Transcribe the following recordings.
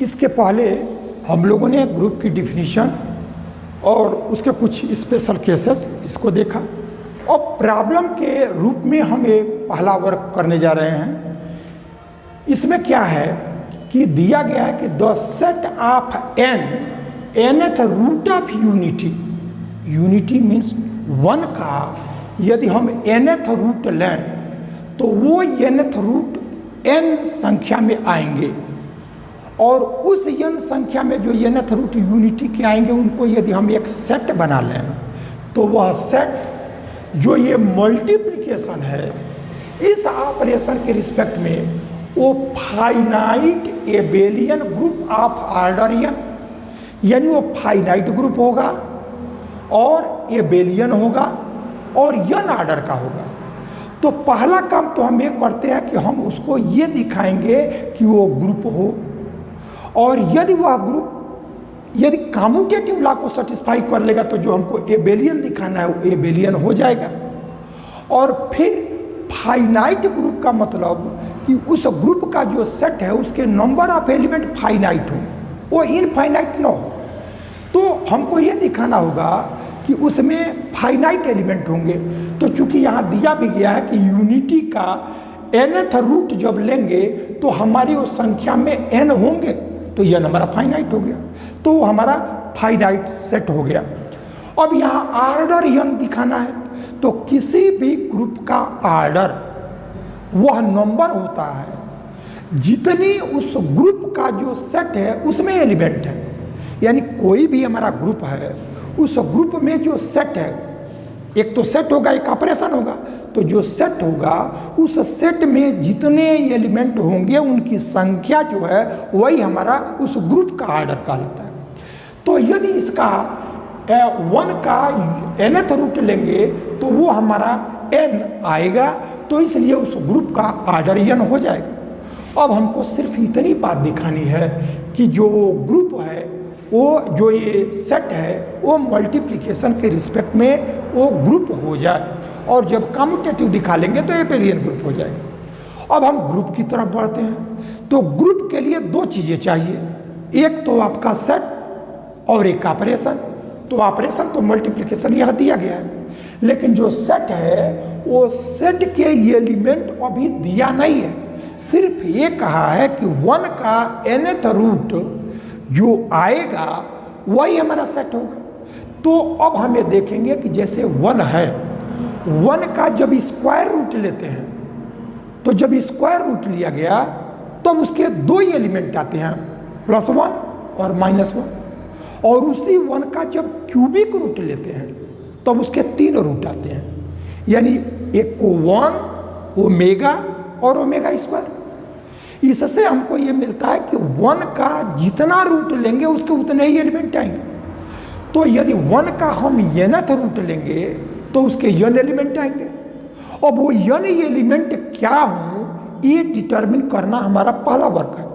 इसके पहले हम लोगों ने ग्रुप की डिफिनीशन और उसके कुछ स्पेशल केसेस इसको देखा और प्रॉब्लम के रूप में हम एक पहला वर्क करने जा रहे हैं। इसमें क्या है कि दिया गया है कि the set of nth root of unity, unity means one का यदि हम nth रूट लें तो वो nth रूट n संख्या में आएंगे और उस n संख्या में जो nth रूट यूनिटी के आएंगे उनको यदि हम एक सेट बना लें तो वह सेट जो ये मल्टीप्लिकेशन है इस ऑपरेशन के रिस्पेक्ट में वो finite Abelian group of order n, यानी वो फाइनाइट ग्रुप होगा और एबेलियन होगा और n ऑर्डर का होगा। तो पहला काम तो हम ये करते हैं कि हम उसको ये दिखाएंगे कि वो ग्रुप हो और यदि वह ग्रुप यदि कम्यूटेटिव लॉ को सेटिस्फाई कर लेगा तो जो हमको एबेलियन दिखाना है वो एबेलियन हो जाएगा। और फिर फाइनाइट ग्रुप का मतलब कि उस ग्रुप का जो सेट है उसके नंबर ऑफ एलिमेंट फाइनाइट हो, वो इनफाइनाइट न हो। तो हमको ये दिखाना होगा कि उसमें फाइनाइट एलिमेंट होंगे। तो चूंकि यहाँ दिया भी गया है कि यूनिटी का nth रूट जब लेंगे तो हमारी उस संख्या में n होंगे तो यह हमारा फाइनाइट हो गया, तो हमारा फाइनाइट सेट हो गया। अब यहाँ ऑर्डर n दिखाना है तो किसी भी ग्रुप का ऑर्डर वह नंबर होता है जितनी उस ग्रुप का जो सेट है उसमें एलिमेंट है। यानी कोई भी हमारा ग्रुप है उस ग्रुप में जो सेट है, एक तो सेट होगा एक ऑपरेशन होगा, तो जो सेट होगा उस सेट में जितने एलिमेंट होंगे उनकी संख्या जो है वही हमारा उस ग्रुप का ऑर्डर कहलाता है। तो यदि इसका वन का nth रूट लेंगे तो वो हमारा n आएगा, तो इसलिए उस ग्रुप का ऑर्डर n हो जाएगा। अब हमको सिर्फ इतनी बात दिखानी है कि जो ग्रुप है वो जो ये सेट है वो मल्टीप्लिकेशन के रिस्पेक्ट में वो ग्रुप हो जाए और जब कम्यूटेटिव दिखा लेंगे तो एबेलियन ग्रुप हो जाएगा। अब हम ग्रुप की तरफ बढ़ते हैं। तो ग्रुप के लिए दो चीज़ें चाहिए, एक तो आपका सेट और एक ऑपरेशन। तो ऑपरेशन तो मल्टीप्लिकेशन यहाँ दिया गया है, लेकिन जो सेट है वो सेट के एलिमेंट अभी दिया नहीं है, सिर्फ ये कहा है कि वन का nth रूट जो आएगा वही हमारा सेट होगा। तो अब हम ये देखेंगे कि जैसे वन है, वन का जब स्क्वायर रूट लेते हैं तो जब स्क्वायर रूट लिया गया तब उसके दो ही एलिमेंट आते हैं, +1 और -1। और उसी वन का जब क्यूबिक रूट लेते हैं तब उसके 3 रूट आते हैं, यानी एक को 1 ओमेगा और ओमेगा स्क्वायर। इससे हमको ये मिलता है कि वन का जितना रूट लेंगे उसके उतने ही एलिमेंट आएंगे। तो यदि वन का हम nth रूट लेंगे तो उसके n एलिमेंट आएंगे। अब वो n एलिमेंट क्या हो ये डिटरमिन करना हमारा पहला वर्क है,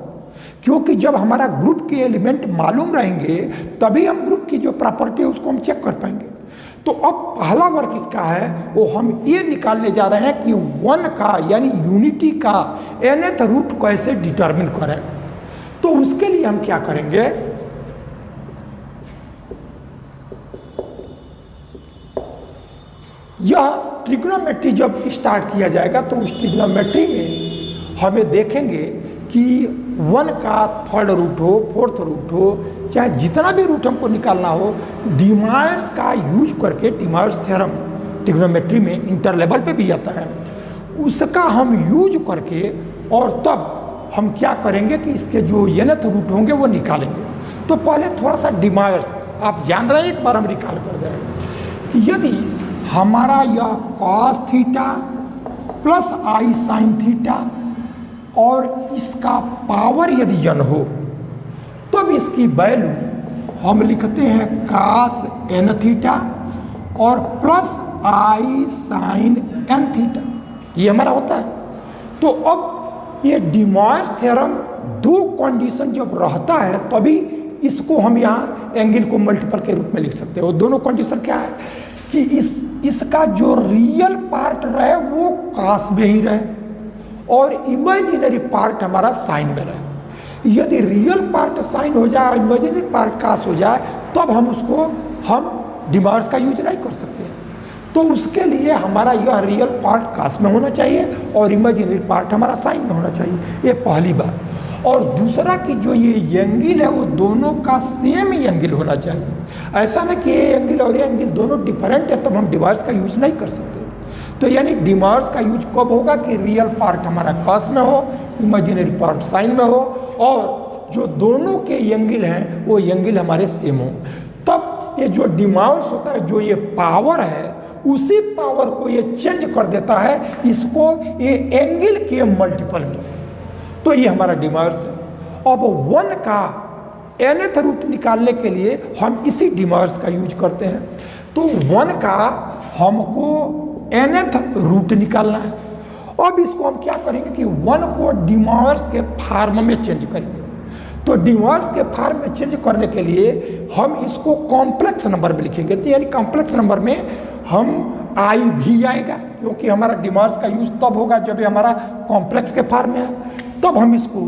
क्योंकि जब हमारा ग्रुप के एलिमेंट मालूम रहेंगे तभी हम ग्रुप की जो प्रॉपर्टी है उसको हम चेक कर पाएंगे। तो अब पहला वर्क इसका है वो हम ये निकालने जा रहे हैं कि वन का यानी यूनिटी का nth रूट कैसे डिटरमिन करें। तो उसके लिए हम क्या करेंगे, यह ट्रिग्नोमेट्री जब स्टार्ट किया जाएगा तो उस ट्रिग्नोमेट्री में हमें देखेंगे कि वन का 3rd रूट हो, 4th रूट हो, चाहे जितना भी रूट हमको निकालना हो, डीमायर्स का यूज करके, डीमायर्स थ्योरम ट्रिग्नोमेट्री में इंटर लेवल पे भी आता है, उसका हम यूज करके और तब हम क्या करेंगे कि इसके जो nth रूट होंगे वो निकालेंगे। तो पहले थोड़ा सा डीमायर्स आप जान रहे हैं, एक बार हम रिकॉल कर दे रहे हैं कि यदि हमारा यह cos theta plus i sine theta और इसका पावर यदि n हो तब इसकी वैल्यू हम लिखते हैं cos n थीटा और plus i sign n theta, ये हमारा होता है। तो अब ये डीमायर्स थ्योरम दो कंडीशन जब रहता है तभी इसको हम यहाँ एंगल को मल्टीपल के रूप में लिख सकते हैं। वो दोनों कंडीशन क्या है कि इसका जो रियल पार्ट रहे वो cos में ही रहे और इमेजिनरी पार्ट हमारा साइन में रहे। यदि रियल पार्ट साइन हो जाए, इमेजिनरी पार्ट कास हो जाए, तब हम उसको हम डिमार्स का यूज नहीं कर सकते। तो उसके लिए हमारा यह रियल पार्ट कास में होना चाहिए और इमेजिनरी पार्ट हमारा साइन में होना चाहिए, ये पहली बात। और दूसरा कि जो ये एंगल है वो दोनों का सेम एंगल होना चाहिए। ऐसा ना कि ये एंगल और ये एंगल दोनों डिफरेंट है तब हम डिमार्स का यूज नहीं कर सकते। तो यानी डिमार्स का यूज कब होगा कि रियल पार्ट हमारा कास में हो, इमेजिनरी पार्ट साइन में हो और जो दोनों के एंगल हैं वो एंगल हमारे सेम हो। तब ये जो डिमार्स होता है, जो ये पावर है, उसी पावर को ये चेंज कर देता है इसको ये एंगल के मल्टीपल में। तो ये हमारा डिमार्स है। अब 1 का nth रूट निकालने के लिए हम इसी डिमार्स का यूज करते हैं। तो 1 का हमको nth रूट निकालना है। अब इसको हम क्या करेंगे कि 1 को डिमार्स के फॉर्म में चेंज करेंगे। तो डिमार्स के फॉर्म में चेंज करने के लिए हम इसको कॉम्प्लेक्स नंबर में लिखेंगे। तो यानी कॉम्प्लेक्स नंबर में हम आई भी आएगा, क्योंकि हमारा डिमार्स का यूज तब होगा जब ये हमारा कॉम्प्लेक्स के फॉर्म में है। तब हम इसको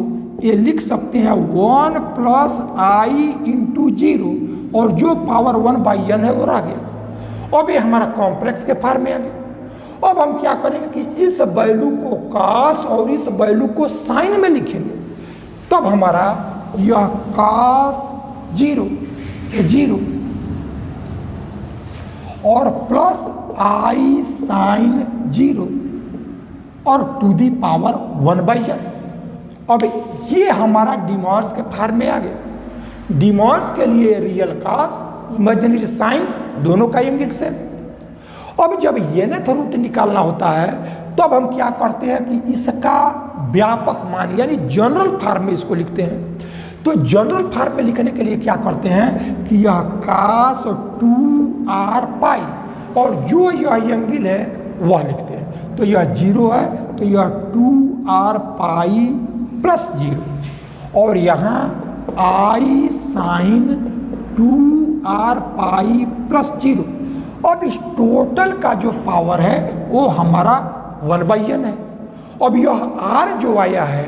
ये लिख सकते हैं 1 प्लस आई इंटू 0 और जो पावर 1/n है वो रह गया। अब ये हमारा कॉम्प्लेक्स के फॉर्म में आ गया। अब हम क्या करेंगे कि इस वैल्यू को कास और इस वैल्यू को साइन में लिखेंगे। तब हमारा यह कास 0 और प्लस आई साइन 0 और टू दी पावर 1/n। अब ये हमारा डिमार्स के फॉर्म में आ गया। डिमार्स के लिए रियल कास, इमेजिनरी साइन दोनों का एंगल से। अब जब nth रूट निकालना होता है तब हम क्या करते हैं कि इसका व्यापक मान यानी जनरल फॉर्म में इसको लिखते हैं। तो जनरल फॉर्म में लिखने के लिए क्या करते हैं कि यह कास 2r पाई और जो यह एंगल है वह लिखते हैं। तो यह 0 है तो यह 2r पाई प्लस 0 और यहाँ आई साइन 2r पाई प्लस 0। अब इस टोटल का जो पावर है वो हमारा 1/n है। अब यह r जो आया है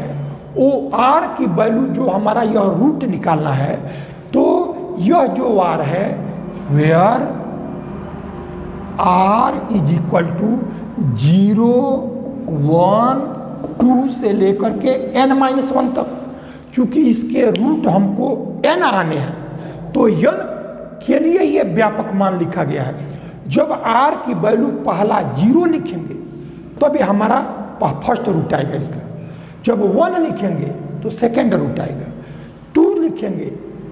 वो r की वैल्यू जो हमारा यह रूट निकालना है, तो यह जो r है where r is equal to 0, 1, 2 से लेकर के n-1 तक। चूंकि इसके रूट हमको n आने हैं तो n के लिए ये व्यापक मान लिखा गया है। जब r की वैल्यू पहला 0 लिखेंगे तब ये हमारा फर्स्ट रूट आएगा इसका। जब 1 लिखेंगे तो सेकेंड रूट आएगा, 2 लिखेंगे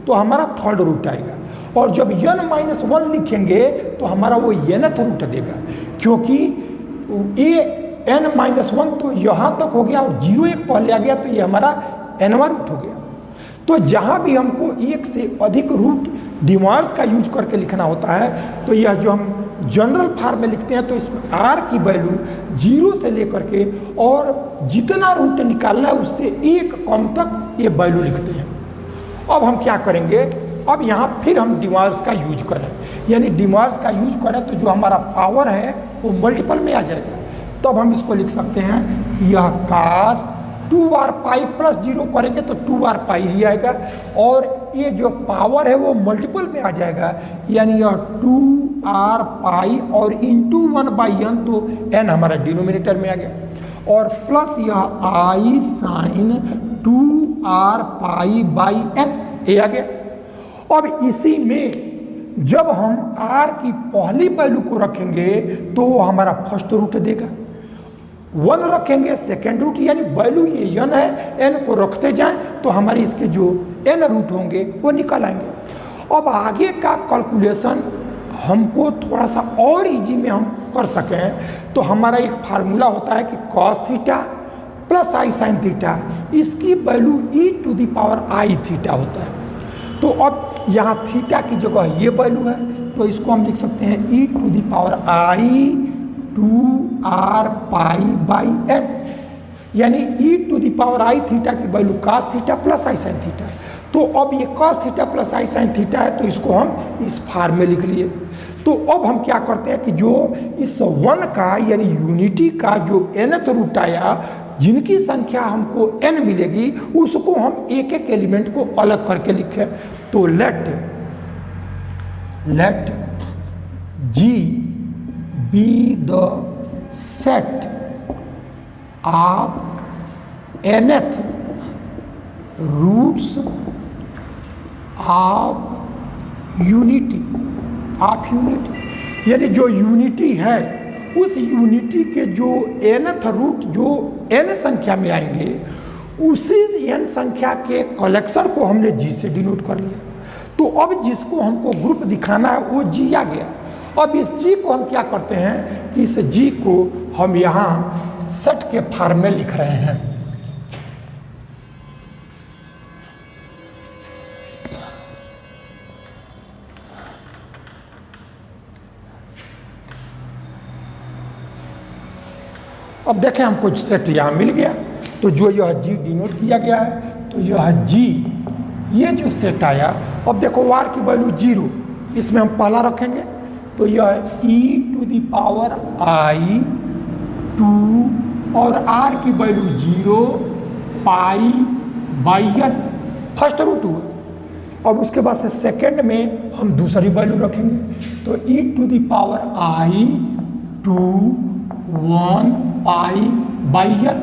तो हमारा थर्ड रूट आएगा और जब n-1 लिखेंगे तो हमारा वो nth रूट देगा। क्योंकि ये n-1 तो यहाँ तक हो गया और 0 एक पहले आ गया तो ये हमारा nवां रूट हो गया। तो जहाँ भी हमको एक से अधिक रूट डिमार्स का यूज करके लिखना होता है तो यह जो हम जनरल फॉर्म में लिखते हैं तो इसमें r की वैल्यू 0 से लेकर के और जितना रूट निकालना है उससे एक कम तक ये वैल्यू लिखते हैं। अब हम क्या करेंगे, अब यहाँ फिर हम डिमार्स का यूज करें, यानी डिमार्स का यूज करें तो जो हमारा पावर है वो मल्टीपल में आ जाएगा। तब हम इसको लिख सकते हैं यह कास 2r पाई प्लस 0 करेंगे तो 2r पाई ही आएगा और ये जो पावर है वो मल्टीपल में आ जाएगा, यानी यह 2r पाई और इंटू 1/n तो n हमारा डिनोमिनेटर में आ गया और प्लस यह i sine 2r pi by n ये आ गया। अब इसी में जब हम r की पहली वैल्यू को रखेंगे तो वो हमारा फर्स्ट रूट देगा, 1 रखेंगे सेकेंड रूट, यानी वैल्यू ये n है, n को रखते जाएं तो हमारे इसके जो n रूट होंगे वो निकल आएंगे। अब आगे का कैलकुलेशन हमको थोड़ा सा और इजी में हम कर सकें तो हमारा एक फार्मूला होता है कि cos theta plus i sine theta, इसकी value e to the power i theta होता है। तो अब यहाँ थीटा की जगह ये वैल्यू है तो इसको हम लिख सकते हैं e to the power i 2r pi by n, यानी e to the power i theta की value cos theta plus i sine theta. तो अब ये cos theta plus i sine theta है तो इसको हम इस फॉर्म में लिख लिए। तो अब हम क्या करते हैं कि जो इस 1 का यानी यूनिटी का जो nth रूट आया जिनकी संख्या हमको n मिलेगी उसको हम एक एक एलिमेंट को अलग करके लिखें। तो late G be the set of nth roots of unity यानी जो यूनिटी है उस यूनिटी के जो nth रूट जो n संख्या में आएंगे उसी n संख्या के कलेक्शन को हमने G से डिनोट कर लिया। तो अब जिसको हमको ग्रुप दिखाना है वो G आ गया। अब इस G को हम क्या करते हैं कि इस G को हम यहाँ सेट के फॉर्म में लिख रहे हैं। अब देखें हमको सेट यहाँ मिल गया। तो जो यह G डिनोट किया गया है तो यह G ये जो सेट आया। अब देखो R की वैल्यू 0, इसमें हम पहला रखेंगे तो यह e⁻⁻² और R की वैल्यू 0 π/n फर्स्ट रूट हुआ। अब उसके बाद से सेकेंड में हम दूसरी वैल्यू रखेंगे तो e⁻⁻² 1 π/n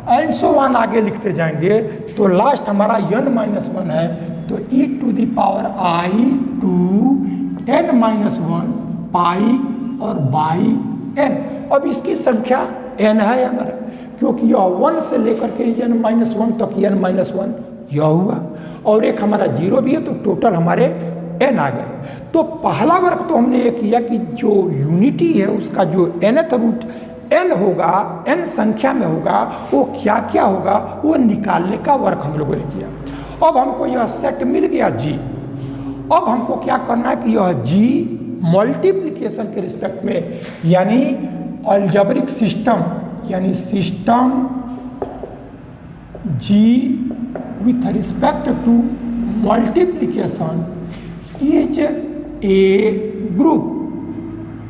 and so one आगे लिखते जाएंगे। तो लास्ट हमारा n-1 है तो e⁻⁻² n-1 पाई और n। अब इसकी संख्या n है हमारा, क्योंकि यह 1 से लेकर के n-1 तक n-1 यह हुआ और एक हमारा 0 भी है तो टोटल हमारे n आ गए। तो पहला वर्क तो हमने ये किया कि जो यूनिटी है उसका जो nth रूट n होगा, n संख्या में होगा, वो क्या क्या होगा वो निकालने का वर्क हम लोगों ने किया। अब हमको यह सेट मिल गया G। अब हमको क्या करना है कि यह G मल्टीप्लिकेशन के रिस्पेक्ट में यानी अलजेब्रिक सिस्टम यानी system G with respect to multiplication is a group,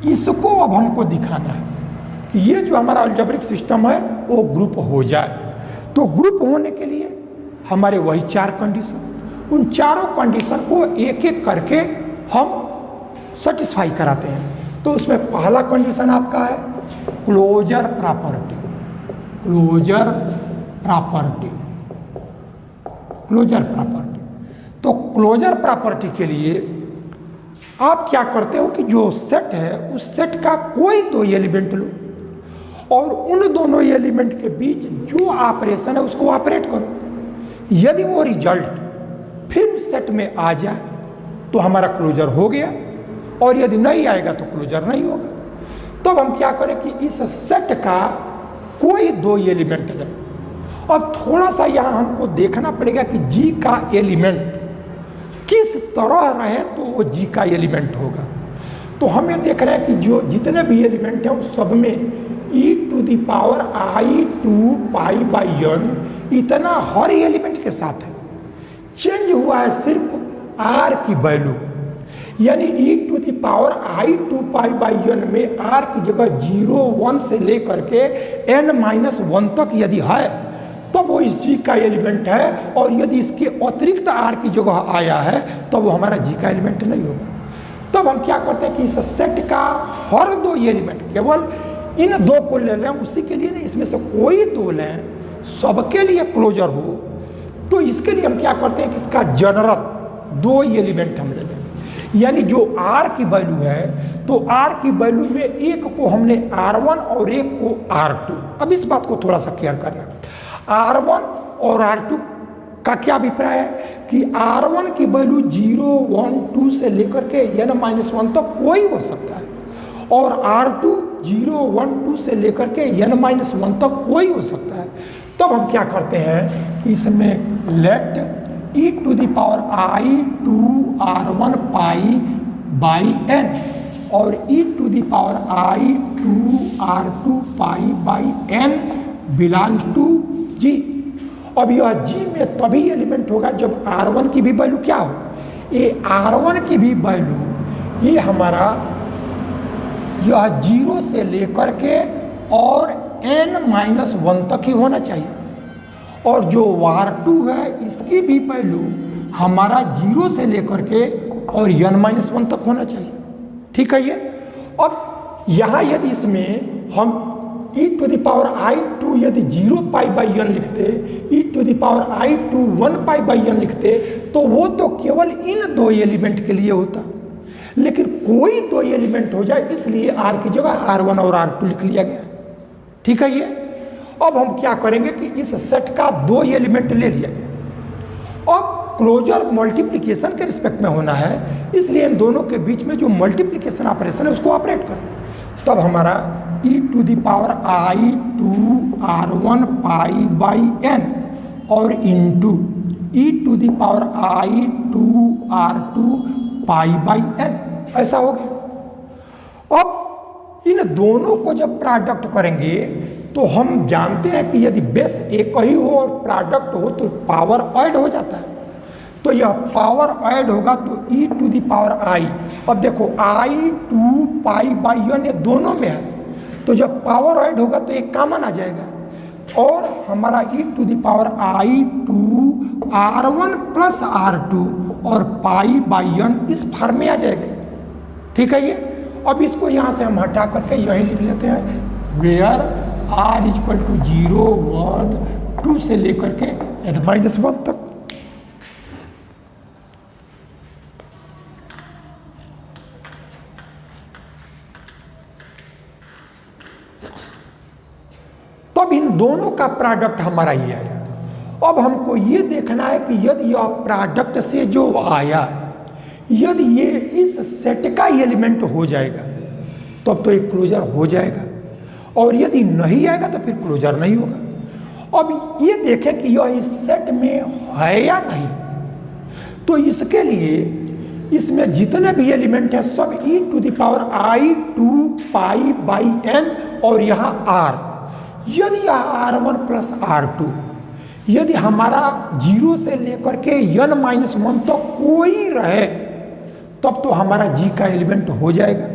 इसको अब हमको दिखाना है कि ये जो हमारा अलजेब्रिक सिस्टम है वो ग्रुप हो जाए। तो ग्रुप होने के लिए हमारे वही 4 कंडीशन, उन चारों कंडीशन को एक एक करके हम सेटिस्फाई कराते हैं। तो उसमें पहला कंडीशन आपका है क्लोजर प्रॉपर्टी। तो क्लोजर प्रॉपर्टी के लिए आप क्या करते हो कि जो सेट है उस सेट का कोई 2 एलिमेंट लो और उन दोनों एलिमेंट के बीच जो ऑपरेशन है उसको ऑपरेट करो। यदि वो रिजल्ट फिर उस सेट में आ जाए तो हमारा क्लोजर हो गया और यदि नहीं आएगा तो क्लोजर नहीं होगा। तब हम क्या करें कि इस सेट का कोई 2 एलिमेंट लें। अब थोड़ा सा यहाँ हमको देखना पड़ेगा कि G का एलिमेंट किस तरह रहे तो वो G का एलिमेंट होगा। तो हमें देख रहे हैं कि जो जितने भी एलिमेंट हैं उस सब में e⁻⁻² π/n इतना हर एलिमेंट के साथ है। चेंज हुआ है सिर्फ R की वैल्यू, यानी e⁻⁻² π/n में R की जगह 0 1 से लेकर के n-1 तक यदि है तब वो इस G का एलिमेंट है, और यदि इसके अतिरिक्त R की जगह आया है तब वो हमारा G का एलिमेंट नहीं होगा। तब हम क्या करते हैं कि इस सेट का हर 2 एलिमेंट केवल इन 2 को ले लें, उसी के लिए नहीं, इसमें से कोई 2 लें, सबके लिए क्लोजर हो। तो इसके लिए हम क्या करते हैं कि इसका जनरल 2 एलिमेंट हम ले लें, यानी जो R की वैल्यू है तो R की वैल्यू में एक को हमने R1 और एक को R2। अब इस बात को थोड़ा सा क्लियर करना, R1 और R2 का क्या अभिप्राय है कि R1 की वैल्यू 0 1 2 से लेकर के n-1 तक कोई हो सकता है और R2 0 1 2 से लेकर के n-1 तक कोई हो सकता है। तब हम क्या करते हैं कि इसमें लेट e⁻⁻² R1 π/n और e⁻⁻² R2 π/n belongs to G। अब यह G में तभी एलिमेंट होगा जब R1 की भी वैल्यू क्या हो, ये R1 की भी वैल्यू ये हमारा यह 0 से लेकर के और n-1 तक ही होना चाहिए, और जो R2 है इसकी भी वैल्यू हमारा 0 से लेकर के और n-1 तक होना चाहिए। ठीक है ये। अब यहाँ यदि इसमें हम e⁻i2 यदि 0 π/n लिखते, e⁻i2 1 π/n लिखते, तो वो तो केवल इन दो एलिमेंट के लिए होता, लेकिन कोई दो एलिमेंट हो जाए इसलिए r की जगह R1 और R2 लिख लिया गया। ठीक है ये। अब हम क्या करेंगे कि इस सेट का दो एलिमेंट ले लिया गया। अब क्लोजर मल्टीप्लिकेशन के रिस्पेक्ट में होना है, इसलिए इन दोनों के बीच में जो मल्टीप्लिकेशन ऑपरेशन है उसको ऑपरेट करें। तब हमारा e⁻i2 R1 π/n और इंटू e⁻i2 R2 π/n ऐसा हो गया। अब इन दोनों को जब प्रोडक्ट करेंगे तो हम जानते हैं कि यदि बेस एक ही हो और प्रोडक्ट हो तो पावर ऐड हो जाता है। तो यह पावर ऐड होगा तो e⁻i, अब देखो i2 π/n ये दोनों में है, तो जब पावर ऐड होगा तो एक कॉमन आ जाएगा, और हमारा e⁻i2 R1 + R2 और π/n इस फॉर्म में आ जाएगा। ठीक है ये। अब इसको यहाँ से हम हटा करके यही लिख लेते हैं, वेयर r = 0 1 2 से लेकर के n-1 तक। तब इन दोनों का प्रोडक्ट हमारा ये आया। अब हमको ये देखना है कि यदि यह प्रोडक्ट से जो आया यदि ये इस सेट का एलिमेंट हो जाएगा तब तो एक क्लोजर हो जाएगा, और यदि नहीं आएगा तो फिर क्लोजर नहीं होगा। अब ये देखें कि यह इस सेट में है या नहीं, तो इसके लिए इसमें जितने भी एलिमेंट हैं सब e⁻i2 π/n और यहाँ r, यदि R1 + R2 यदि हमारा 0 से लेकर के n-1 तो कोई रहे तब तो हमारा G का एलिमेंट हो जाएगा,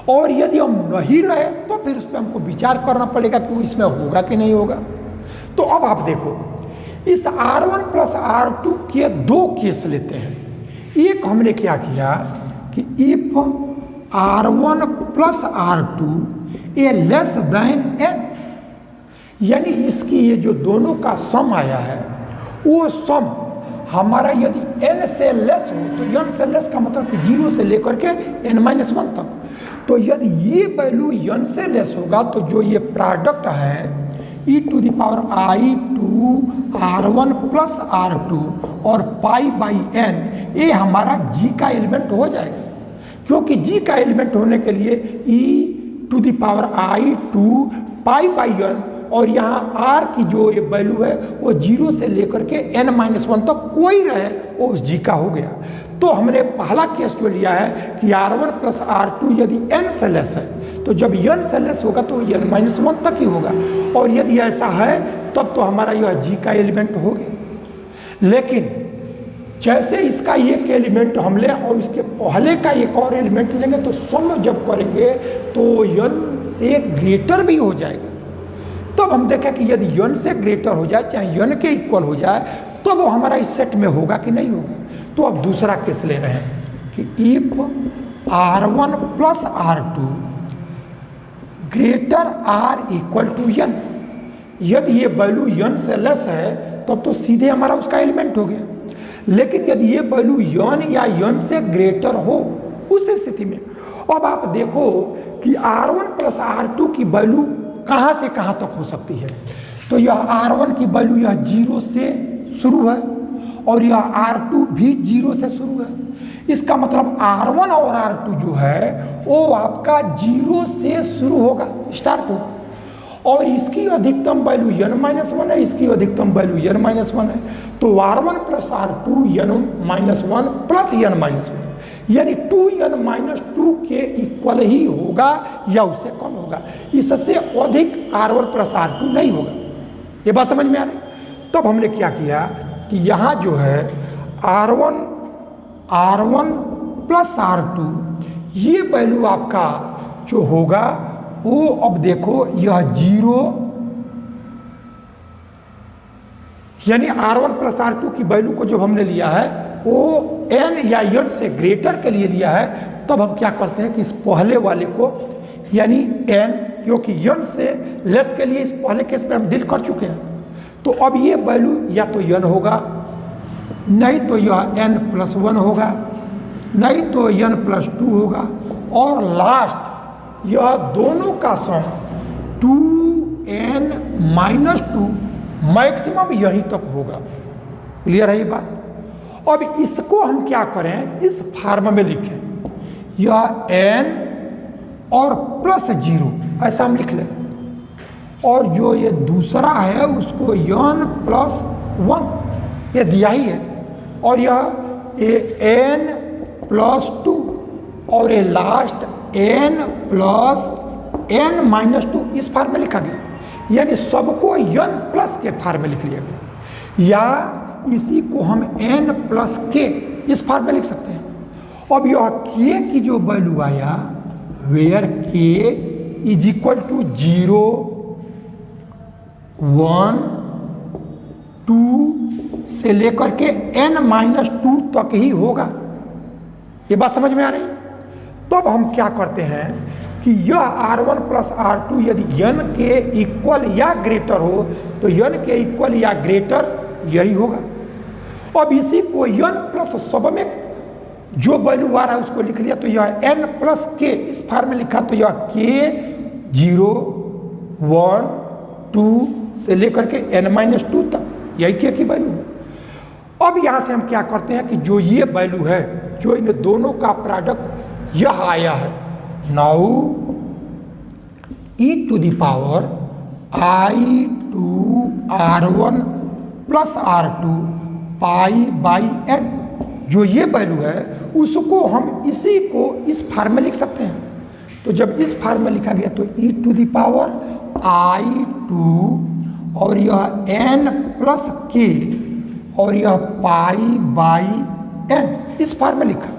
और यदि हम नहीं रहे तो फिर उस पर हमको विचार करना पड़ेगा कि वो इसमें होगा कि नहीं होगा। तो अब आप देखो इस R1 + R2 के दो केस लेते हैं। एक हमने क्या किया कि इफ R1 + R2 n, यानी इसकी ये जो दोनों का सम आया है वो सम हमारा यदि n से लेस हो तो n से लेस का मतलब कि 0 से लेकर के n-1 तक, तो यदि ये वैल्यू n से लेस होगा तो जो ये प्रोडक्ट है e⁻i2 R1 + R2 और π/n ये हमारा G का एलिमेंट हो जाएगा, क्योंकि G का एलिमेंट होने के लिए e⁻i2 π/n और यहाँ r की जो ये वैल्यू है वो 0 से लेकर के n-1 तक कोई रहे वो उस G का हो गया। तो हमने पहला केस जो लिया है कि R1 + R2 यदि n से लेस है तो जब n से लेस होगा तो n-1 तक ही होगा, और यदि ऐसा है तब तो हमारा यह G का एलिमेंट हो गया। लेकिन जैसे इसका एक एलिमेंट हम लें और इसके पहले का एक और एलिमेंट लेंगे तो सम जब करेंगे तो n से ग्रेटर भी हो जाएगा। तब हम देखें कि यदि n से ग्रेटर हो जाए चाहे n के इक्वल हो जाए तो वो हमारा इस सेट में होगा कि नहीं होगा। तो अब दूसरा केस ले रहे हैं कि if R1 + R2 greater R = n, यदि ये वैल्यू n से लेस है तब तो सीधे हमारा उसका एलिमेंट हो गया। लेकिन यदि ये वैल्यू n या n से ग्रेटर हो उस स्थिति में अब आप देखो कि R1 + R2 की वैल्यू कहाँ से कहाँ तक हो सकती है। तो यह R1 की वैल्यू यह 0 से शुरू है और यह R2 भी 0 से शुरू है। इसका मतलब R1 और R2 जो है वो आपका 0 से शुरू होगा, स्टार्ट होगा, और इसकी अधिकतम वैल्यू n-1 है, इसकी अधिकतम वैल्यू n-1 है। तो R1 + R2 n-1 + n-1 यानी 2n-2 के इक्वल ही होगा या उससे कम होगा, इससे अधिक R1 + R2 नहीं होगा। ये बात समझ में आ रही। तब हमने क्या किया कि यहाँ जो है R1 + R2 ये वैल्यू आपका जो होगा वो अब देखो यह 0 यानी R1 प्लस R2 की वैल्यू को जब हमने लिया है वो n या n से ग्रेटर के लिए लिया है, तब हम क्या करते हैं कि इस पहले वाले को यानी n क्योंकि n से लेस के लिए इस पहले केस में हम डील कर चुके हैं, तो अब ये वैल्यू या तो n होगा, नहीं तो यह n+1 होगा, नहीं तो n+2 होगा, और लास्ट यह दोनों का सम 2n - 2 मैक्सिमम यहीं तक होगा। क्लियर है ये बात? अब इसको हम क्या करें, इस फॉर्म में लिखें, यह n और +0 ऐसा हम लिख लें, और जो ये दूसरा है उसको n+1 ये दिया ही है, और यह n+2 और ये लास्ट n+n-2 इस फॉर्म में लिखा गया, यानी सबको n+ के फॉर्म में लिख लिया गया, या इसी को हम n+k इस फॉर्म में लिख सकते हैं। अब यह k की जो वैल्यू आया वेयर k = 0, 1, 2 से लेकर के n-2 तक ही होगा। ये बात समझ में आ रही है? तब हम क्या करते हैं कि यह R1 प्लस R2 यदि n के इक्वल या ग्रेटर हो तो n के इक्वल या ग्रेटर यही होगा। अब इसी को n+ सब में जो वैल्यू आ रहा है उसको लिख लिया, तो यह n+k इस फॉर्म में लिखा, तो यह k 0, 1, 2 से लेकर के n-2 तक यही k की वैल्यू है। अब यहाँ से हम क्या करते हैं कि जो ये वैल्यू है, जो इन दोनों का प्रोडक्ट यह आया है, now e⁻i2 R1 plus R2 π/n, जो ये वैल्यू है उसको हम इसी को इस फॉर्म में लिख सकते हैं। तो जब इस फॉर्म में लिखा गया तो e⁻i2 और यह n+k और यह π/n इस फॉर्म में लिखा।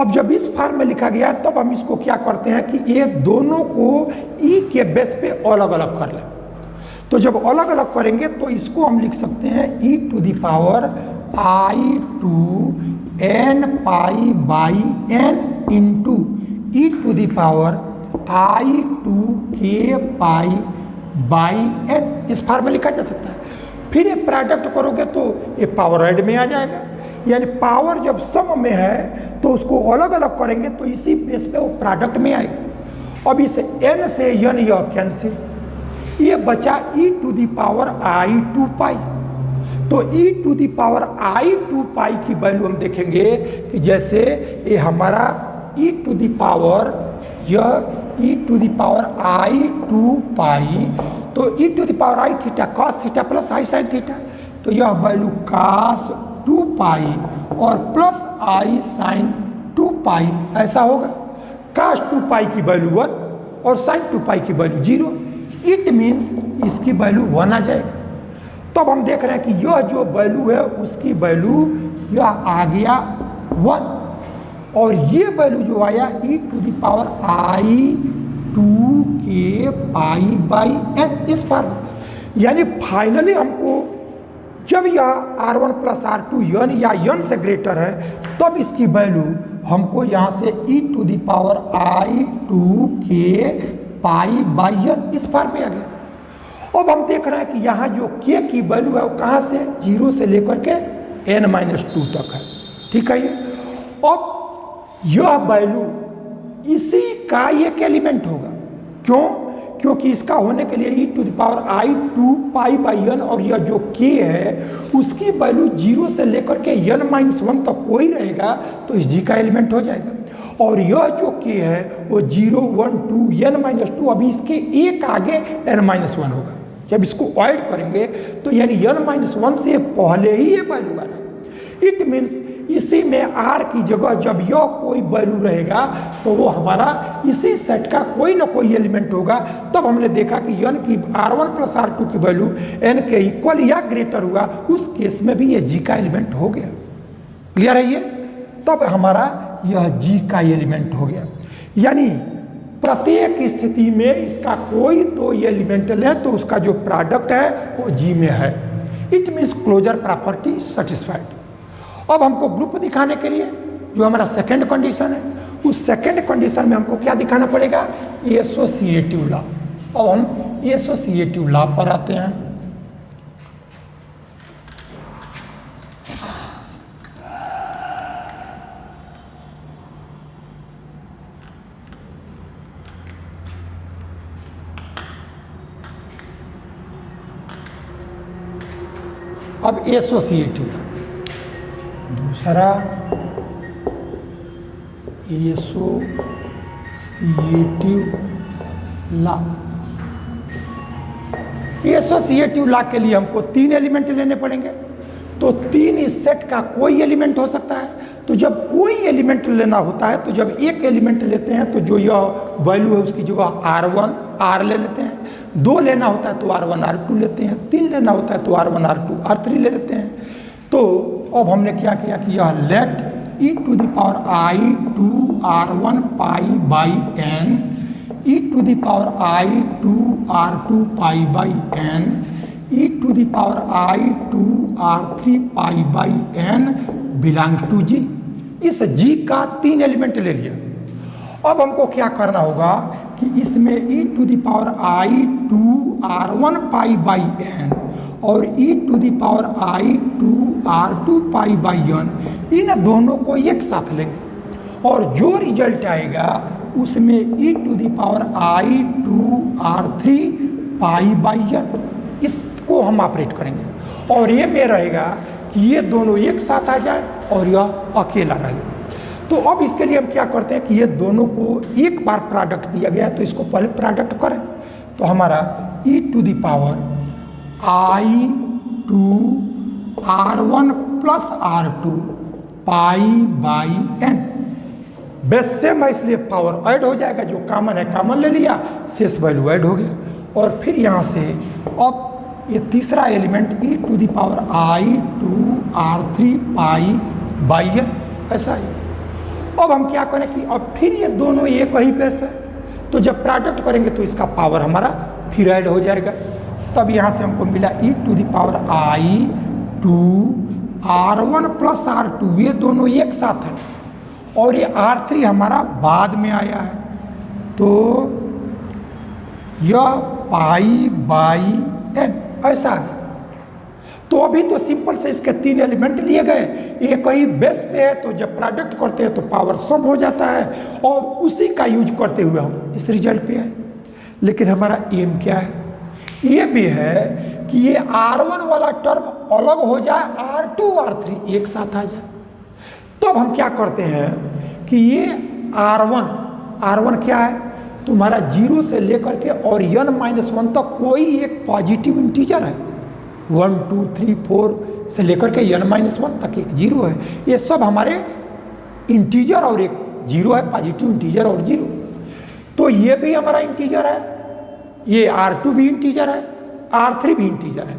अब जब इस फॉर्म में लिखा गया तब हम इसको क्या करते हैं कि ये दोनों को e के बेस पे अलग अलग कर लें। तो जब अलग अलग करेंगे तो इसको हम लिख सकते हैं e⁻i2 n π/n into e⁻i2k π/n इस फॉर्म में लिखा जा सकता है। फिर ये प्रोडक्ट करोगे तो ये पावर ऐड में आ जाएगा, यानी पावर जब सम में है तो उसको अलग अलग करेंगे तो इसी बेस पे वो प्रोडक्ट में आएगा। अब इसे n से n यह कैंसिल, ये बचा e⁻i2π। तो e⁻i2π की वैल्यू हम देखेंगे कि जैसे ये हमारा e⁻i2π, तो e⁻i θ cos θ plus i sin θ, तो यह वैल्यू cos 2π और प्लस i sin 2π ऐसा होगा। cos 2π की वैल्यू 1 और sin 2π की वैल्यू 0, इट मीन्स इसकी वैल्यू 1 आ जाएगा। तब हम देख रहे हैं कि यह जो वैल्यू है उसकी वैल्यू यह आ गया 1, और ये वैल्यू जो आया e⁻i2k π/n इस फॉर्म, यानी फाइनली हमको जब यह R1 प्लस R2 n या n से ग्रेटर है तब इसकी वैल्यू हमको यहाँ से e⁻i2k π/n इस फॉर्म में आ गया। अब हम देख रहे हैं कि यहाँ जो k की वैल्यू है वो कहाँ से 0 से लेकर के n-2 तक है। ठीक है, ये अब यह वैल्यू इसी का एक एलिमेंट होगा। क्यों? क्योंकि इसका होने के लिए e⁻i2π/n और यह जो k है उसकी वैल्यू 0 से लेकर के n-1 तक कोई रहेगा तो इस g का एलिमेंट हो जाएगा। और यह जो k है वो 0, 1, 2 n-2, अभी इसके एक आगे n-1 होगा। जब इसको ऐड करेंगे तो यानी n-1 से पहले ही ये वैल्यू आ रहा है। इट मीन्स इसी में r की जगह जब यह कोई वैल्यू रहेगा तो वो हमारा इसी सेट का कोई ना कोई एलिमेंट होगा। तब हमने देखा कि n की R1 प्लस R2 की वैल्यू n के इक्वल या ग्रेटर हुआ, उस केस में भी ये g का एलिमेंट हो गया। क्लियर है ये? तब हमारा यह g का एलिमेंट हो गया। यानी प्रत्येक स्थिति में इसका कोई दो एलिमेंट है तो उसका जो प्रोडक्ट है वो जी में है। It means closure property satisfied. अब हमको ग्रुप दिखाने के लिए जो हमारा सेकंड कंडीशन है, उस सेकंड कंडीशन में हमको क्या दिखाना पड़ेगा? Associative law. अब हम एसोसिएटिव लॉ पर आते हैं। अब एसोसिएटिव दूसरा एसोसिएटिव लॉ। एसोसिएटिव लॉ के लिए हमको तीन एलिमेंट लेने पड़ेंगे। तो तीन इस सेट का कोई एलिमेंट हो सकता है। तो जब कोई एलिमेंट लेना होता है तो जब एक एलिमेंट लेते हैं तो जो यह वैल्यू है उसकी जगह R1 R ले लेते हैं। दो लेना होता है तो R1 R2 लेते हैं। तीन लेना होता है तो R1 R2 R3 ले लेते हैं। तो अब हमने क्या किया कि यह let e to the power I to R1 pi by n e to the power I to R2 pi by n e to the power I to R3 pi by n belongs to G। इस G का तीन element ले लिया। अब हमको क्या करना होगा कि इसमें e to the power I to R1 pi by n और e to the power I to R2 pi by n, इन दोनों को एक साथ लेंगे और जो रिजल्ट आएगा उसमें e to the power I to R3 pi by n, इसको हम ऑपरेट करेंगे और ये में रहेगा कि ये दोनों एक साथ आ जाए और यह अकेला रहेगा। तो अब इसके लिए हम क्या करते हैं कि ये दोनों को एक बार प्रोडक्ट दिया गया है तो इसको पहले प्रोडक्ट करें। तो हमारा e to the power I to R1 plus R2 pi by n, base same है इसलिए पावर ऐड हो जाएगा। जो कॉमन है कॉमन ले लिया, शेष वैल्यू ऐड हो गया। और फिर यहाँ से अब ये तीसरा element e to the power I to R3 pi by n, ऐसा ही। अब हम क्या करें कि अब फिर ये दोनों एक ही बेस है तो जब प्रोडक्ट करेंगे तो इसका पावर हमारा फिर ऐड हो जाएगा। तब यहाँ से हमको मिला e to the power I to R1 plus R2, ये दोनों एक साथ है और ये R3 हमारा बाद में आया है। तो यह पाई बाई n ऐसा है। तो अभी तो सिंपल से इसके तीन एलिमेंट लिए गए, एक ही बेस पे है तो जब प्रोडक्ट करते हैं तो पावर सब हो जाता है और उसी का यूज करते हुए हम इस रिजल्ट पे आए। लेकिन हमारा एम क्या है? ये भी है कि ये R1 वाला टर्म अलग हो जाए, R2 R3 एक साथ आ जाए। तो अब हम क्या करते हैं कि ये R1 क्या है? तुम्हारा 0 से लेकर के और n-1 तक कोई एक पॉजिटिव इंटीजर है। 1 2 3 4 से लेकर के n-1 तक एक 0 है। ये सब हमारे इंटीजर और एक 0 है, पॉजिटिव इंटीजर और 0। तो ये भी हमारा इंटीजर है, ये R2 भी इंटीजर है, R3 भी इंटीजर है।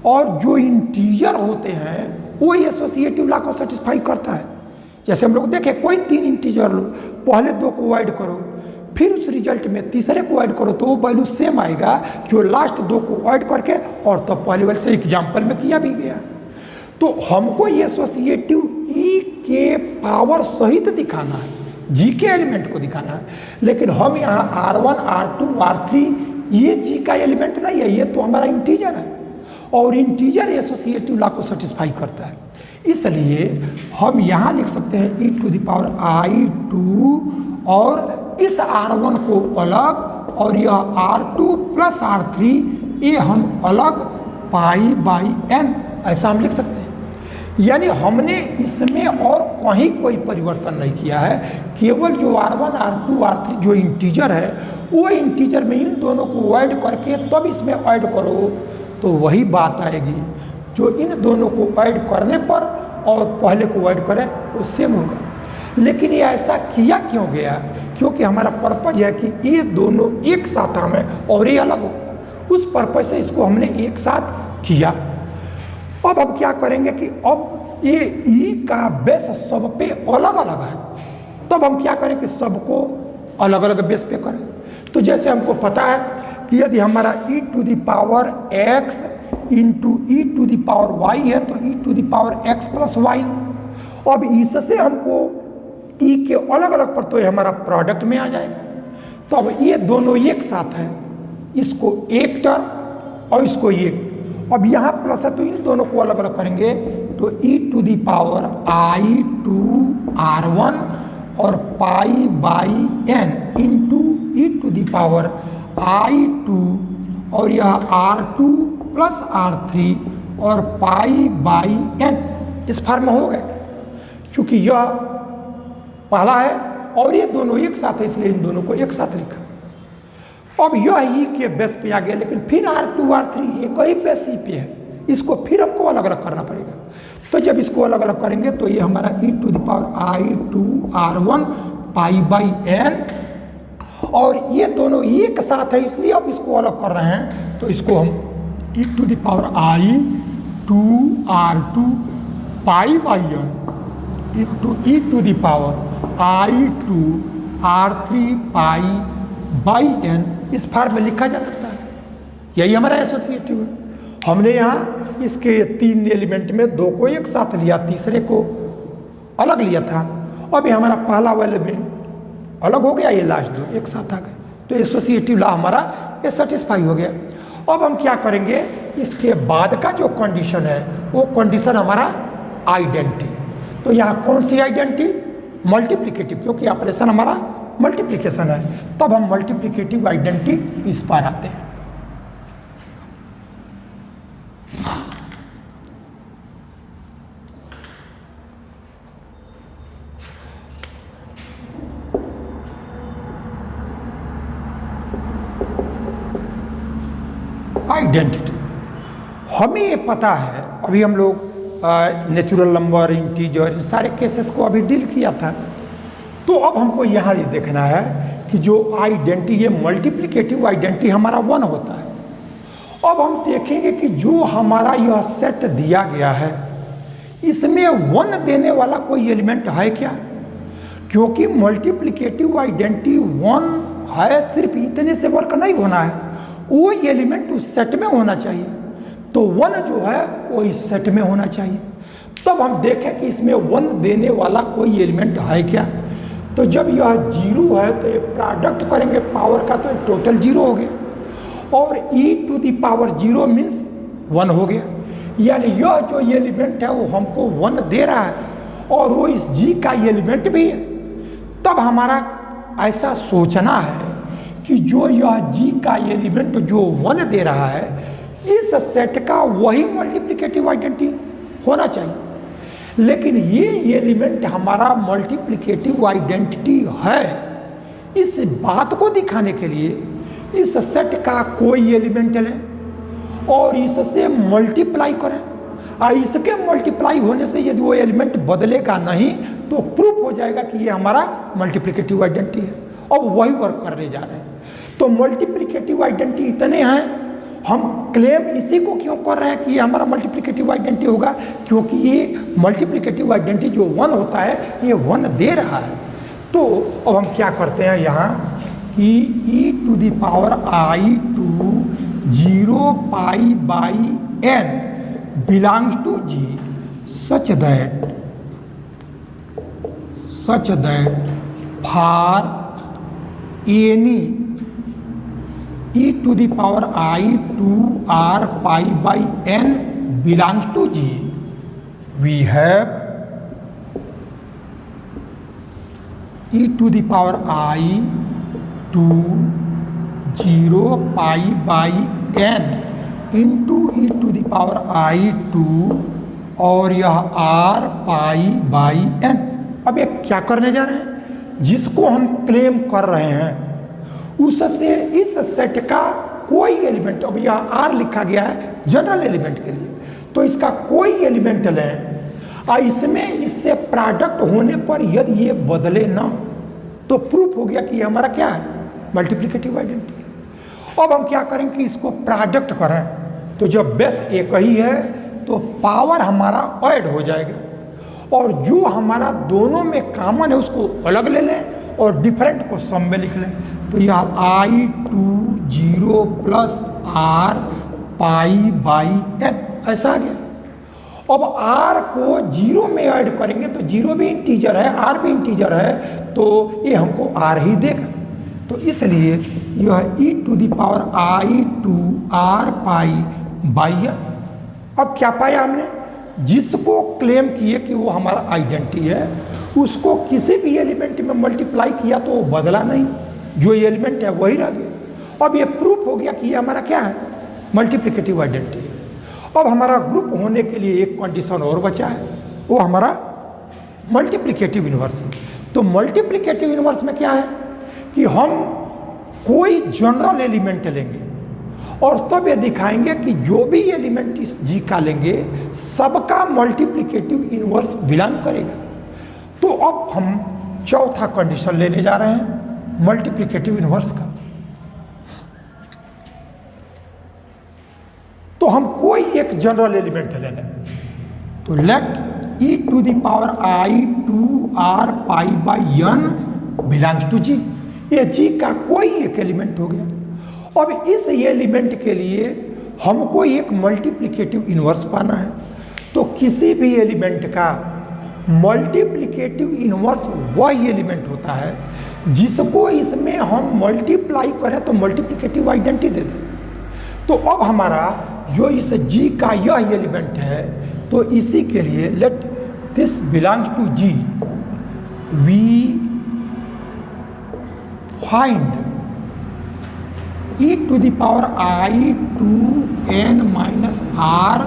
और जो इंटीजर होते हैं वो एसोसिएटिव लॉ को सेटिस्फाई करता है। जैसे हम लोग देखें कोई तीन इंटीजर लो, पहले दो को ऐड करो, फिर उस रिजल्ट में तीसरे को ऐड करो तो वो वैल्यू सेम आएगा जो लास्ट दो को ऐड करके, और तो पहले वाले से एग्जाम्पल में किया भी गया। तो हमको ये एसोसिएटिव ई के पावर सहित दिखाना है, जी के एलिमेंट को दिखाना है। लेकिन हम यहाँ R1 R2 R3 ये जी का एलिमेंट नहीं है, ये तो हमारा इंटीजर है और इंटीजर एसोसिएटिव लॉ को सेटिस्फाई करता है। इसलिए हम यहाँ लिख सकते हैं e to the power I2 और इस R1 को अलग और यह R2 प्लस R3 ये हम अलग पाई बाई n, ऐसा हम लिख सकते हैं। यानी हमने इसमें और कहीं कोई परिवर्तन नहीं किया है, केवल जो R1 R2 R3 जो इंटीजर है वो इंटीजर में इन दोनों को ऐड करके तब इसमें ऐड करो तो वही बात आएगी जो इन दोनों को ऐड करने पर और पहले को ऐड करें वो सेम होगा। लेकिन ये ऐसा किया क्यों गया? क्योंकि हमारा पर्पज है कि ये दोनों एक साथ हमें और ये अलग हो, उस पर्पज से इसको हमने एक साथ किया। अब हम क्या करेंगे कि अब ये ई का बेस सब पे अलग अलग है, तब हम क्या करें कि सबको अलग अलग बेस पे करें। तो जैसे हमको पता है कि यदि हमारा e to the power x into e to the power y है तो e to the power x plus y. अब इससे हमको e के अलग अलग पर तो ये हमारा प्रोडक्ट में आ जाएगा। तो अब ये दोनों एक साथ है, इसको एक टर्म और इसको एक, अब यहाँ प्लस है तो इन दोनों को अलग अलग करेंगे तो e to the power i2r1 और pi by n into e to the power i2 और यह r2 प्लस r3 और पाई बाई n इस फॉर्म में हो गए। क्योंकि यह पहला है और ये दोनों एक साथ है इसलिए इन दोनों को एक साथ लिखा। अब यह ई के बेस पे आ गया, लेकिन फिर R2 R3 एक ही बेस ई पे है, इसको फिर हमको अलग अलग करना पड़ेगा। तो जब इसको अलग अलग करेंगे तो ये हमारा e to the power i2r1 pi by n, और ये दोनों एक साथ है इसलिए अब इसको अलग कर रहे हैं। तो इसको हम e to the power i2r2 pi by n into e to the power i2r3 pi by n इस फॉर्म में लिखा जा सकता है। यही हमारा एसोसिएटिव है। हमने यहाँ इसके 3 एलिमेंट में 2 को एक साथ लिया, तीसरे को अलग लिया था। अभी हमारा पहला वाला एलिमेंट अलग हो गया, ये लास्ट 2 एक साथ आ गए, तो एसोसिएटिव लॉ हमारा ये सेटिस्फाई हो गया। अब हम क्या करेंगे, इसके बाद का जो कंडीशन है वो कंडीशन हमारा आइडेंटिटी। तो यहाँ कौन सी आइडेंटिटी, मल्टीप्लिकेटिव, क्योंकि ऑपरेशन हमारा मल्टीप्लिकेशन है। तब हम मल्टीप्लिकेटिव आइडेंटिटी इस पर आते हैं। आइडेंटिटी हमें ये पता है, अभी हम लोग नेचुरल नंबर, इंटीजर, इन सारे केसेस को अभी डील किया था। तो अब हमको यहाँ ये देखना है कि जो आइडेंटिटी, ये मल्टीप्लिकेटिव आइडेंटिटी हमारा 1 होता है। अब हम देखेंगे कि जो हमारा यह सेट दिया गया है इसमें 1 देने वाला कोई एलिमेंट है क्या, क्योंकि मल्टीप्लिकेटिव आइडेंटिटी 1 है, सिर्फ इतने से वर्क नहीं होना है, वो एलिमेंट उस सेट में होना चाहिए। तो 1 जो है वो इस सेट में होना चाहिए। तब हम देखें कि इसमें 1 देने वाला कोई एलिमेंट है क्या। तो जब यह 0 है तो ये प्रोडक्ट करेंगे पावर का, तो ये टोटल 0 हो गया, और e to the power 0 means 1 हो गया। यानी यह जो एलिमेंट है वो हमको 1 दे रहा है और वो इस g का एलिमेंट भी है। तब हमारा ऐसा सोचना है कि जो यह g का एलिमेंट जो 1 दे रहा है, इस सेट का वही मल्टीप्लिकेटिव आइडेंटिटी होना चाहिए। लेकिन ये एलिमेंट हमारा मल्टीप्लिकेटिव आइडेंटिटी है, इस बात को दिखाने के लिए इस सेट का कोई एलिमेंट लें और इससे मल्टीप्लाई करें, और इसके मल्टीप्लाई होने से यदि वो एलिमेंट बदलेगा नहीं तो प्रूफ हो जाएगा कि ये हमारा मल्टीप्लिकेटिव आइडेंटिटी है। अब वही वर्क करने जा रहे हैं। तो मल्टीप्लिकेटिव आइडेंटिटी इतने हैं, हम क्लेम इसी को क्यों कर रहे हैं कि ये हमारा मल्टीप्लिकेटिव आइडेंटिटी होगा, क्योंकि ये मल्टीप्लिकेटिव आइडेंटिटी जो 1 होता है ये 1 दे रहा है। तो अब हम क्या करते हैं यहाँ कि e to the power i2 0 pi by n belongs to g such that for any e to the power i2r pi by n belongs to g, we have e to the power i2 0 pi by n into e to the power i2 और यह r pi by n। अब ये क्या करने जा रहे हैं, जिसको हम क्लेम कर रहे हैं उससे इस सेट का कोई एलिमेंट, अब यहाँ R लिखा गया है जनरल एलिमेंट के लिए, तो इसका कोई एलिमेंट लें और इसमें इससे प्रोडक्ट होने पर यदि ये बदले ना तो प्रूफ हो गया कि ये हमारा क्या है, मल्टीप्लिकेटिव आइडेंटिटी है। अब हम क्या करें कि इसको प्रोडक्ट करें, तो जब बेस एक ही है तो पावर हमारा ऐड हो जाएगा और जो हमारा दोनों में कॉमन है उसको अलग ले लें और डिफरेंट को सम में लिख लें। तो यह I2 0 plus R pi by n ऐसा आ गया। अब R को 0 में ऐड करेंगे तो 0 भी इंटीजर है, R भी इंटीजर है, तो ये हमको R ही देगा। तो इसलिए यह e to the power I2 R pi by n। अब क्या पाया हमने, जिसको क्लेम किए कि वो हमारा आइडेंटिटी है उसको किसी भी एलिमेंट में मल्टीप्लाई किया तो वो बदला नहीं, जो एलिमेंट है वही रह गया। अब ये प्रूफ हो गया कि ये हमारा क्या है, मल्टीप्लिकेटिव आइडेंटिटी है। अब हमारा ग्रुप होने के लिए एक कंडीशन और बचा है, वो हमारा मल्टीप्लिकेटिव इन्वर्स। तो मल्टीप्लिकेटिव इन्वर्स में क्या है कि हम कोई जनरल एलिमेंट लेंगे और तब ये दिखाएंगे कि जो भी एलिमेंट इस जी का लेंगे सबका मल्टीप्लिकेटिव इन्वर्स बिलोंग करेगा। तो अब हम चौथा कंडीशन लेने जा रहे हैं मल्टीप्लिकेटिव इन्वर्स का। तो हम कोई एक जनरल एलिमेंट ले लें, तो let e to the power I2 R pi by n belongs to G. ये जी का कोई एक एलिमेंट हो गया। अब इस एलिमेंट के लिए हमको एक मल्टीप्लिकेटिव इन्वर्स पाना है। तो किसी भी एलिमेंट का मल्टीप्लिकेटिव इन्वर्स वही एलिमेंट होता है जिसको इसमें हम मल्टीप्लाई करें तो मल्टीप्लिकेटिव आइडेंटिटी दे दें। तो अब हमारा जो इस जी का यह एलिमेंट है, तो इसी के लिए let this belongs to G, we find e to the power I2n minus R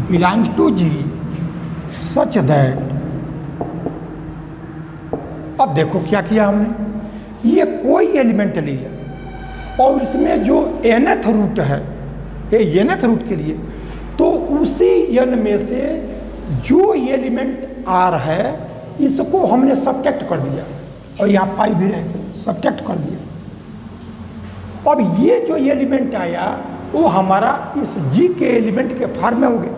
belongs to G such that. अब देखो क्या किया हमने, ये कोई एलिमेंट लिया और इसमें जो nth रूट है, ये nth रूट के लिए, तो उसी n में से जो एलिमेंट R है इसको हमने सब्ट्रैक्ट कर दिया और यहाँ पाई भी रहे, सब्ट्रैक्ट कर दिया। अब ये जो एलिमेंट आया वो हमारा इस जी के एलिमेंट के फॉर्म में हो गया।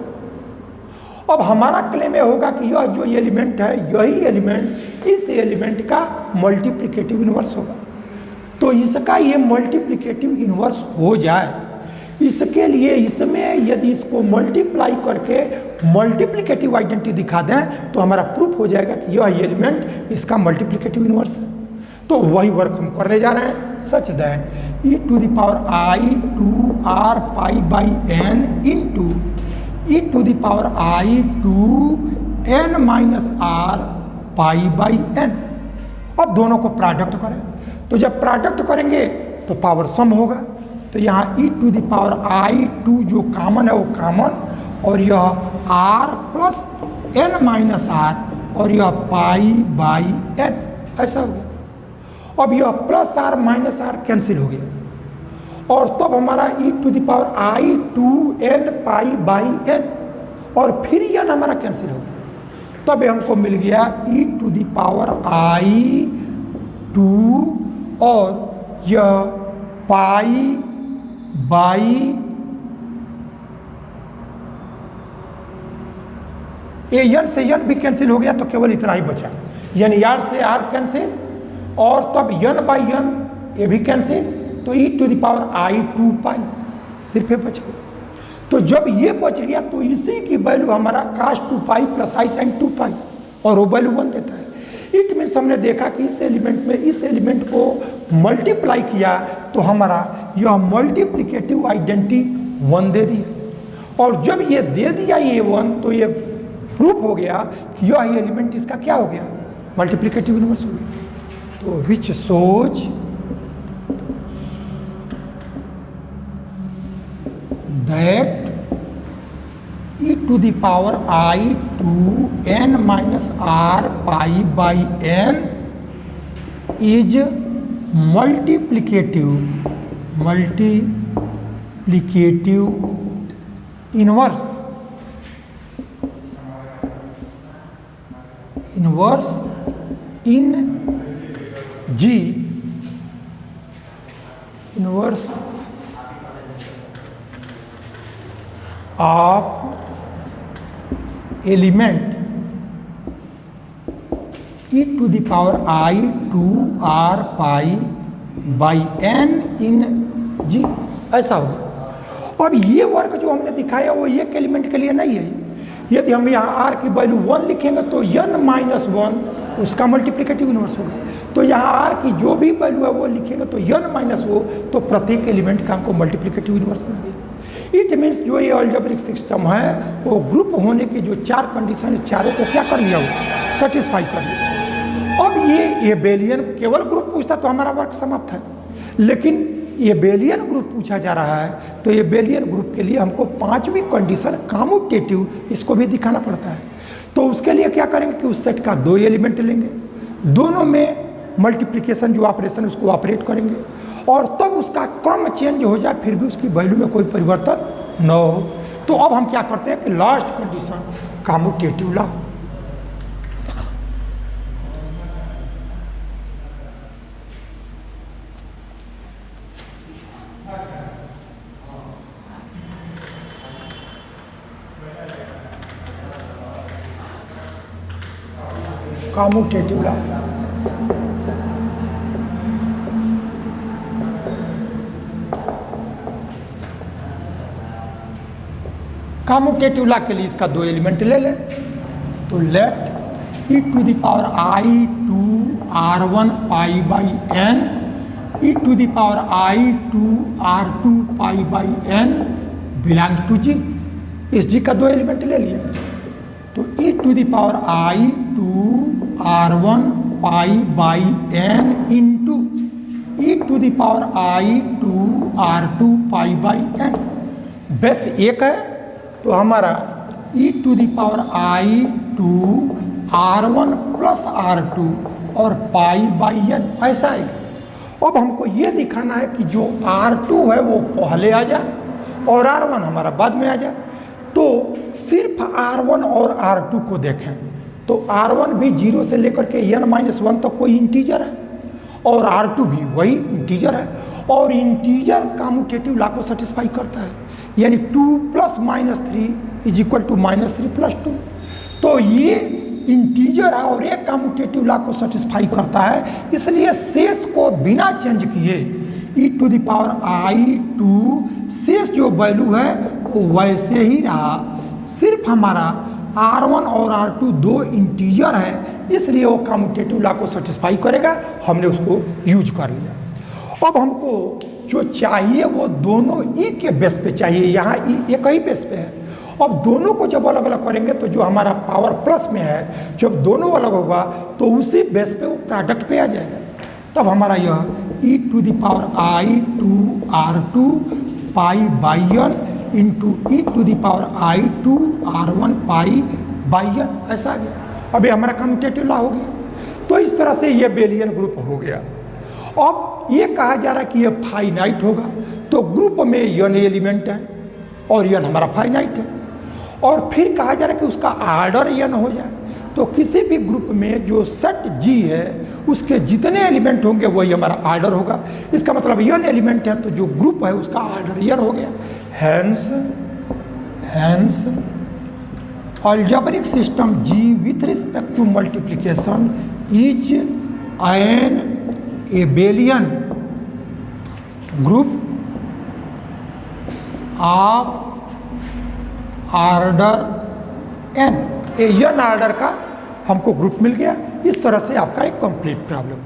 अब हमारा क्लेम यह होगा कि यह जो एलिमेंट है यही एलिमेंट इस एलिमेंट का मल्टीप्लिकेटिव इन्वर्स होगा। तो इसका ये मल्टीप्लिकेटिव इन्वर्स हो जाए, इसके लिए इसमें यदि इसको मल्टीप्लाई करके मल्टीप्लिकेटिव आइडेंटिटी दिखा दें तो हमारा प्रूफ हो जाएगा कि यह एलिमेंट इसका मल्टीप्लिकेटिव इन्वर्स है। तो वही वर्क हम करने जा रहे हैं, such that e to the power I2 R pi by n into e to the power I2 n minus R pi by n। अब दोनों को प्रोडक्ट करें, तो जब प्रोडक्ट करेंगे तो पावर सम होगा। तो यहाँ e to the power I2 जो कॉमन है वो कॉमन, और यह R plus n minus R, और यह पाई बाई n ऐसा हो गया। अब यह plus R minus R cancel हो गया और तब हमारा e to the power I2n pi by n, और फिर n हमारा कैंसिल हो गया। तब हमको मिल गया e to the power I2 और यह पाई बाई n से n भी कैंसिल हो गया, तो केवल इतना ही बचा, यानी R से R कैंसिल और तब n बाई n ये भी कैंसिल, तो e to the power I2 pi सिर्फ बच गया। तो जब ये बच गया तो इसी की वैल्यू हमारा cos 2 pi plus I sin 2 पाई, और वो वैल्यू 1 देता है। इट मीन्स हमने देखा कि इस एलिमेंट में इस एलिमेंट को मल्टीप्लाई किया तो हमारा यह मल्टीप्लिकेटिव आइडेंटिटी 1 दे दी, और जब ये दे दिया ये 1 तो ये प्रूफ हो गया कि यह एलिमेंट इसका क्या हो गया, मल्टीप्लिकेटिव इन्वर्स हो गया। तो which such that e to the power I2n minus R pi by n is multiplicative inverse in G, inverse of element e to the power i 2r pi by n in g, ऐसा होगा। अब ये work जो हमने दिखाया वो एक element के लिए नहीं है। यदि हम यहाँ r की वैल्यू 1 लिखेंगे तो n-1 उसका मल्टीप्लिकेटिव इनवर्स होगा। तो यहाँ r की जो भी वैल्यू है वो लिखेंगे तो n-वो, तो प्रत्येक एलिमेंट का हमको मल्टीप्लिकेटिव इनवर्स मिल गया। इट मीन्स जो ये अलजेब्रिक सिस्टम है वो ग्रुप होने के जो 4 कंडीशन है, चारों को क्या कर लिया, वो सेटिस्फाई कर लिया। अब ये एबेलियन केवल ग्रुप पूछता तो हमारा वर्क समाप्त है, लेकिन एबेलियन ग्रुप पूछा जा रहा है तो एबेलियन ग्रुप के लिए हमको 5वीं कंडीशन कम्यूटेटिव, इसको भी दिखाना पड़ता है। तो उसके लिए क्या करेंगे कि उस सेट का 2 एलिमेंट लेंगे, दोनों में मल्टीप्लिकेशन जो ऑपरेशन उसको ऑपरेट करेंगे और तब उसका क्रम चेंज हो जाए, फिर भी उसकी वैल्यू में कोई परिवर्तन न हो। तो अब हम क्या करते हैं कि last condition commutative law. Commutative law commutative law के लिए इसका 2 एलिमेंट ले लें। तो let e to the power i 2r1 pi by n e to the power i 2r2 pi by n belongs to g। इस g का 2 element ले लिया। तो e to the power i 2r1 pi by n into e to the power i 2r2 pi by n, base 1 है तो हमारा e to the power i 2r1 plus r2 और pi by n ऐसा है। अब हमको ये दिखाना है कि जो r2 है वो पहले आ जाए और r1 हमारा बाद में आ जाए। तो सिर्फ r1 और r2 को देखें तो r1 भी 0 से लेकर के n-1 तक कोई इंटीजर है और r2 भी वही इंटीजर है, और इंटीजर कम्यूटेटिव लॉ को सेटिस्फाई करता है, यानी 2 + -3 इज इक्वल टू -3 + 2। तो ये इंटीजर है और एक कम्यूटेटिव लॉ को सेटिस्फाई करता है, इसलिए शेष को बिना चेंज किए ई टू द पावर आई 2 शेष जो वैल्यू है वो वैसे ही रहा। सिर्फ हमारा r1 और r2 2 इंटीजर है, इसलिए वो कम्यूटेटिव लॉ को सेटिस्फाई करेगा, हमने उसको यूज कर लिया। अब हमको जो चाहिए वो दोनों ई के बेस पे चाहिए, यहाँ ई एक ही बेस पे है। अब दोनों को जब अलग अलग करेंगे तो जो हमारा पावर प्लस में है, जब दोनों अलग होगा तो उसी बेस पे वो प्रोडक्ट पे आ जाएगा। तब हमारा यह e to the power i 2r2 pi by n into e to the power i 2r1 pi by n ऐसा आ गया। अब ये हमारा कम्यूटेटिव लॉ हो गया। तो इस तरह से ये बेलियन ग्रुप हो गया। अब ये कहा जा रहा है कि ये फाइनाइट होगा, तो ग्रुप में n एलिमेंट है और n हमारा फाइनाइट है, और फिर कहा जा रहा है कि उसका आर्डर n हो जाए। तो किसी भी ग्रुप में जो सेट G है उसके जितने एलिमेंट होंगे वही हमारा आर्डर होगा। इसका मतलब n एलिमेंट है तो जो ग्रुप है उसका आर्डर n हो गया। Hence algebraic system G with respect to multiplication is an abelian group of order n। n order का हमको ग्रुप मिल गया। इस तरह से आपका एक कंप्लीट प्रॉब्लम।